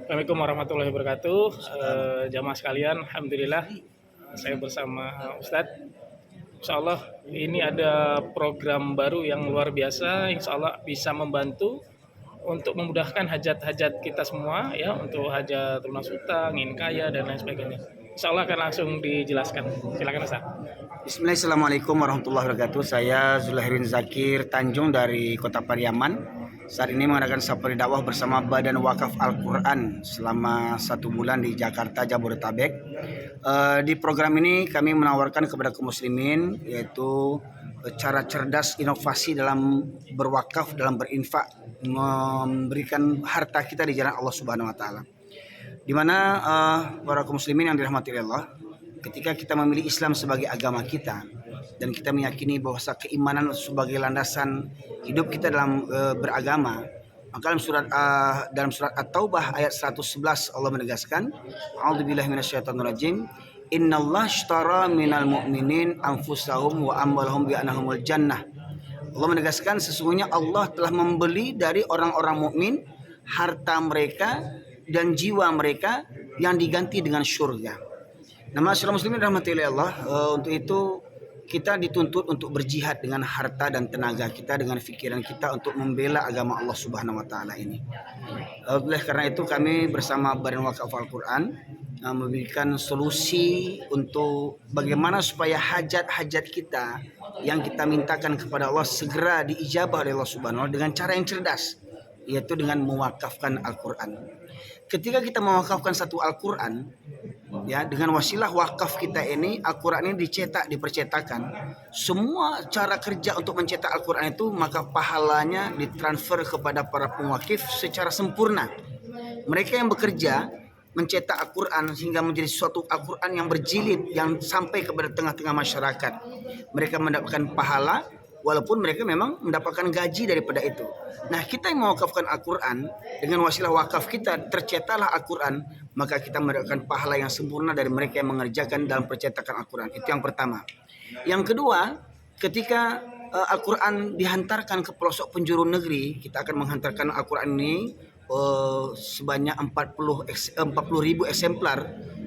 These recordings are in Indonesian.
Assalamualaikum warahmatullahi wabarakatuh. Jamaah sekalian, alhamdulillah saya bersama Ustadz. Insya Allah ini ada program baru yang luar biasa. Insya Allah bisa membantu untuk memudahkan hajat-hajat kita semua ya, untuk hajat lunas hutang, ingin kaya dan lain sebagainya. Insya Allah akan langsung dijelaskan. Silakan Ustadz. Bismillah, Assalamualaikum warahmatullahi wabarakatuh. Saya Zulairin Zakir Tanjung dari Kota Pariaman. Saat ini mengadakan safari dakwah bersama Badan Wakaf Al-Quran selama 1 bulan di Jakarta, Jabodetabek. Di program ini kami menawarkan kepada kaum muslimin yaitu cara cerdas inovasi dalam berwakaf, dalam berinfak, memberikan harta kita di jalan Allah Subhanahu wa taala. Di mana para kaum muslimin yang dirahmati Allah, ketika kita memilih Islam sebagai agama kita dan kita meyakini bahwa keimanan sebagai landasan hidup kita dalam beragama, maka dalam surat At-Taubah ayat 111 Allah menegaskan, A'udzubillahi minasyaitonirrajim, Innallaha ashtara minal mu'minin anfusahum wa amwalahum bi annahumul jannah. Allah menegaskan sesungguhnya Allah telah membeli dari orang-orang mukmin harta mereka dan jiwa mereka yang diganti dengan surga. Nah, masyarakat muslimin rahmatullahi Allah, untuk itu kita dituntut untuk berjihad dengan harta dan tenaga kita, dengan pikiran kita untuk membela agama Allah Subhanahu wa taala ini. Oleh karena itu kami bersama Badan Wakaf Al-Quran memberikan solusi untuk bagaimana supaya hajat-hajat kita yang kita mintakan kepada Allah segera diijabah oleh Allah Subhanahu wa taala dengan cara yang cerdas, yaitu dengan mewakafkan Al-Quran. Ketika kita mewakafkan satu Al-Quran, ya, dengan wasilah wakaf kita ini, Al-Quran ini dicetak, dipercetakan. Semua cara kerja untuk mencetak Al-Quran itu, maka pahalanya ditransfer kepada para pewakif secara sempurna. Mereka yang bekerja mencetak Al-Quran sehingga menjadi suatu Al-Quran yang berjilid, yang sampai kepada tengah-tengah masyarakat. Mereka mendapatkan pahala, walaupun mereka memang mendapatkan gaji daripada itu. Nah, kita yang mewakafkan Al-Quran, dengan wasilah wakaf kita tercetaklah Al-Quran, maka kita mendapatkan pahala yang sempurna dari mereka yang mengerjakan dalam percetakan Al-Quran. Itu yang pertama. Yang kedua, ketika Al-Quran dihantarkan ke pelosok penjuru negeri, kita akan menghantarkan Al-Quran ini sebanyak 40.000 eksemplar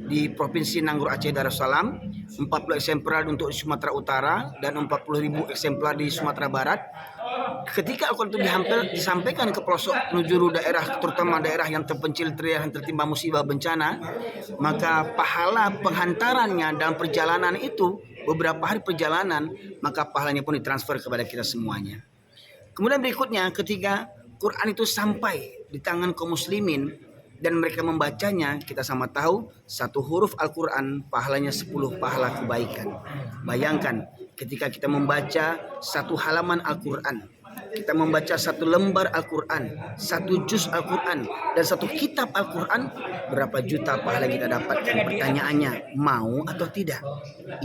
di Provinsi Nanggroe Aceh Darussalam, 40 eksemplar untuk Sumatera Utara, dan 40.000 eksemplar di Sumatera Barat. Ketika Al-Quran itu disampaikan ke pelosok penjuru daerah, terutama daerah yang terpencil, daerah yang tertimpa musibah bencana, maka pahala penghantarannya dalam perjalanan itu, beberapa hari perjalanan, maka pahalanya pun ditransfer kepada kita semuanya. Kemudian berikutnya, ketika Quran itu sampai di tangan kaum muslimin dan mereka membacanya, kita sama tahu satu huruf Al-Quran pahalanya 10 pahala kebaikan. Bayangkan ketika kita membaca satu halaman Al-Quran, kita membaca satu lembar Al-Quran, satu juz Al-Quran, dan satu kitab Al-Quran, berapa juta pahala yang kita dapatkan? Pertanyaannya, mau atau tidak?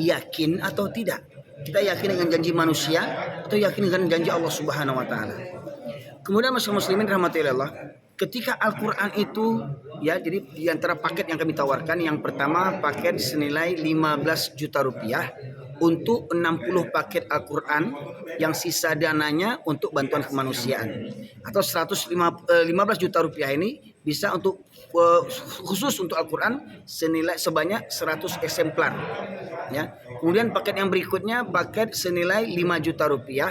Yakin atau tidak? Kita yakin dengan janji manusia atau yakin dengan janji Allah Subhanahu wa taala? Kemudian masyarakat muslimin rahmatullahi Allah, ketika Al-Quran itu, ya, jadi di antara paket yang kami tawarkan, yang pertama paket senilai 15 juta rupiah untuk 60 paket Al-Quran yang sisa dananya untuk bantuan kemanusiaan, atau 15 juta rupiah ini bisa untuk khusus untuk Al-Quran senilai sebanyak 100 eksemplar, ya. Kemudian paket yang berikutnya paket senilai 5 juta rupiah,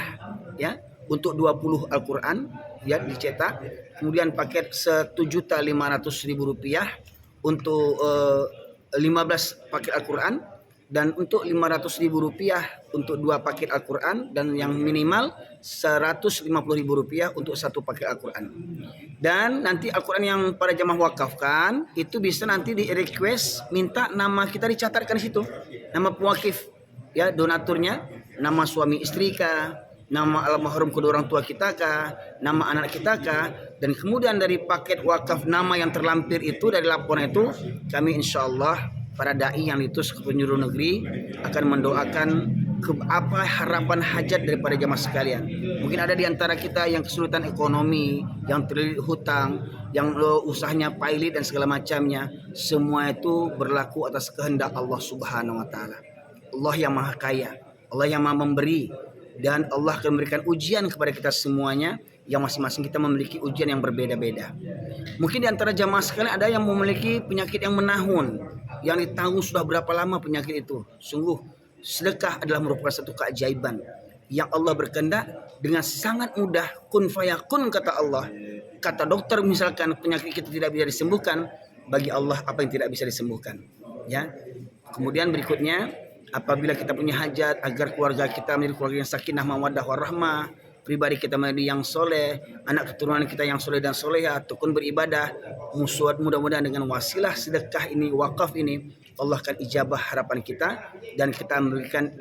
ya, untuk 20 Al-Quran, ya, dicetak. Kemudian paket 1.500.000 rupiah untuk 15 paket Al-Quran, dan untuk 500.000 rupiah untuk 2 paket Al-Quran, dan yang minimal 150.000 rupiah untuk 1 paket Al-Quran. Dan nanti Al-Quran yang para jamaah wakafkan itu bisa nanti di request minta nama kita dicatatkan di situ, nama pewakif, ya, donaturnya, nama suami istri kah, nama almarhum kedua orang tua kita kah, nama anak kita kah, dan kemudian dari paket wakaf nama yang terlampir itu, dari laporan itu, kami insya Allah para dai yang diutus ke penjuru negeri akan mendoakan apa harapan hajat daripada jamaah sekalian. Mungkin ada di antara kita yang kesulitan ekonomi, yang terlilit hutang, yang usahanya pailit dan segala macamnya. Semua itu berlaku atas kehendak Allah Subhanahu wa taala. Allah yang Maha Kaya, Allah yang Maha Memberi, dan Allah akan memberikan ujian kepada kita semuanya yang masing-masing kita memiliki ujian yang berbeda-beda. Mungkin di antara jamaah sekalian ada yang memiliki penyakit yang menahun, yang ditanggung sudah berapa lama penyakit itu. Sungguh sedekah adalah merupakan satu keajaiban yang Allah berkehendak dengan sangat mudah, kun fayakun kata Allah. Kata dokter misalkan penyakit kita tidak bisa disembuhkan, bagi Allah apa yang tidak bisa disembuhkan. Ya. Kemudian berikutnya, apabila kita punya hajat agar keluarga kita menjadi keluarga yang sakinah mawaddah warahmah, pribadi kita menjadi yang soleh, anak keturunan kita yang soleh dan soleha, tekun beribadah, mudah-mudahan dengan wasilah sedekah ini, wakaf ini, Allah akan ijabah harapan kita dan kita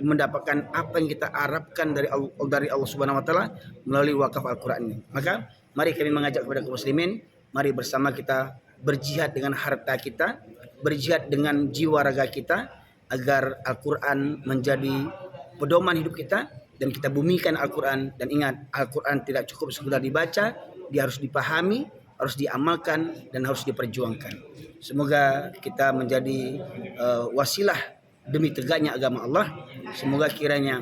mendapatkan apa yang kita harapkan dari Allah Subhanahu wa taala melalui wakaf Al-Qur'an ini. Maka mari kami mengajak kepada kaum muslimin, mari bersama kita berjihad dengan harta kita, berjihad dengan jiwa raga kita agar Al-Qur'an menjadi pedoman hidup kita dan kita bumikan Al-Quran. Dan ingat, Al-Quran tidak cukup sekedar dibaca, dia harus dipahami, harus diamalkan, dan harus diperjuangkan. Semoga kita menjadi wasilah demi tegaknya agama Allah. Semoga kiranya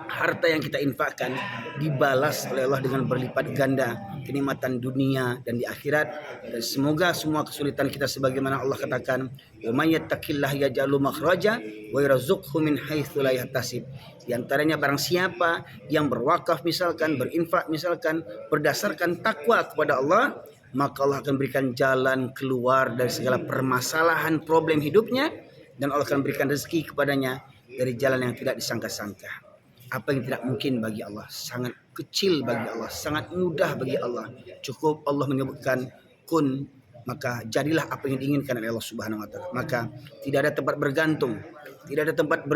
harta yang kita infakkan dibalas oleh Allah dengan berlipat ganda kenikmatan dunia dan di akhirat. Dan semoga semua kesulitan kita sebagaimana Allah katakan, wa may yattaqillaha yaj'al makhraja wa yarzuqhu min haitsu la yahtasib. Di antaranya barang siapa yang berwakaf misalkan, berinfak misalkan berdasarkan takwa kepada Allah, maka Allah akan berikan jalan keluar dari segala permasalahan problem hidupnya dan Allah akan berikan rezeki kepadanya dari jalan yang tidak disangka-sangka. Apa yang tidak mungkin bagi Allah sangat kecil bagi Allah, sangat mudah bagi Allah. Cukup Allah menyebutkan kun, maka jadilah apa yang diinginkan oleh Allah Subhanahu wa taala. Maka tidak ada tempat bergantung, tidak ada tempat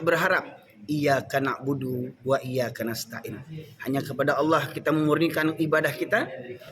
berharap. Iyyaka na'budu wa iyyaka nasta'in. Hanya kepada Allah kita memurnikan ibadah kita,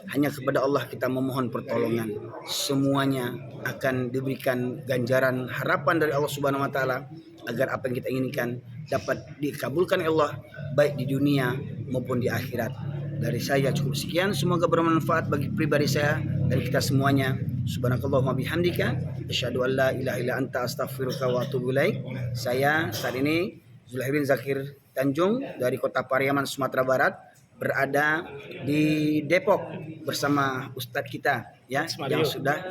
hanya kepada Allah kita memohon pertolongan. Semuanya akan diberikan ganjaran harapan dari Allah Subhanahu wa taala agar apa yang kita inginkan dapat dikabulkan Allah baik di dunia maupun di akhirat. Dari saya cukup sekian, semoga bermanfaat bagi pribadi saya dan kita semuanya. Subhanakallahumma bihamdika asyhadu an la ilaha illa anta astaghfiruka wa atubu ilaik. Saya saat ini Zulairin Zakir Tanjung dari Kota Pariaman, Sumatera Barat, berada di Depok bersama Ustadz kita ya yang sudah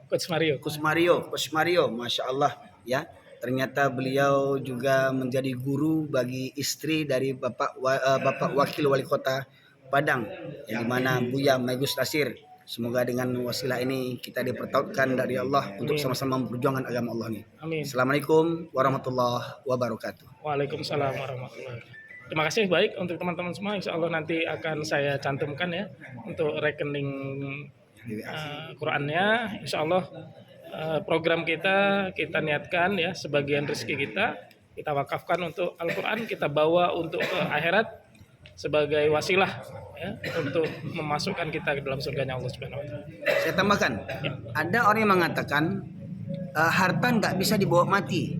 Coach Mario. Coach Mario, Masya Allah ya. Ternyata beliau juga menjadi guru bagi istri dari Bapak Wakil Wali Kota Padang, yang dimana Buya Maigus Nasir. Semoga dengan wasilah ini kita dipertautkan dari Allah untuk sama-sama memperjuangkan agama Allah ini. Amin. Assalamualaikum warahmatullahi wabarakatuh. Waalaikumsalam warahmatullahi wabarakatuh. Terima kasih, baik untuk teman-teman semua. Insya Allah nanti akan saya cantumkan ya untuk rekening Qurannya. Insya Allah program kita niatkan ya, sebagian rezeki kita wakafkan untuk Al-Quran, kita bawa untuk ke akhirat sebagai wasilah ya, untuk memasukkan kita ke dalam surganya Allah Subhanahu wa taala. Saya tambahkan, ada orang yang mengatakan harta nggak bisa dibawa mati.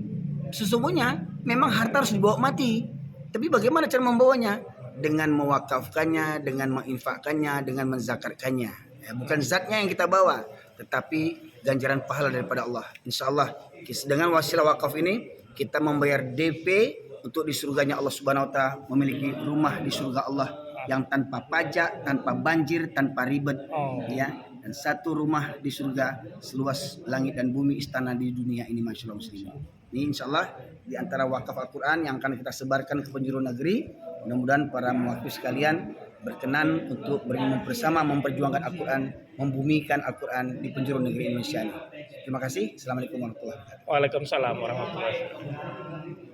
Sesungguhnya memang harta harus dibawa mati, tapi bagaimana cara membawanya? Dengan mewakafkannya, dengan menginfakkannya, dengan menzakatkannya. Ya, bukan zatnya yang kita bawa, tetapi ganjaran pahala daripada Allah. Insya Allah dengan wasilah wakaf ini kita membayar DP untuk di surganya Allah Subhanahu wa taala, memiliki rumah di surga Allah yang tanpa pajak, tanpa banjir, tanpa ribet ya. Dan satu rumah di surga seluas langit dan bumi, istana di dunia ini, masyaallah muslimin. Ini insya Allah di antara wakaf Al-Quran yang akan kita sebarkan ke penjuru negeri. Mudah-mudahan para muwakif sekalian berkenan untuk bersama memperjuangkan Al-Quran, membumikan Al-Quran di penjuru negeri Indonesia ini. Terima kasih. Assalamualaikum warahmatullahi wabarakatuh. Waalaikumsalam warahmatullahi wabarakatuh.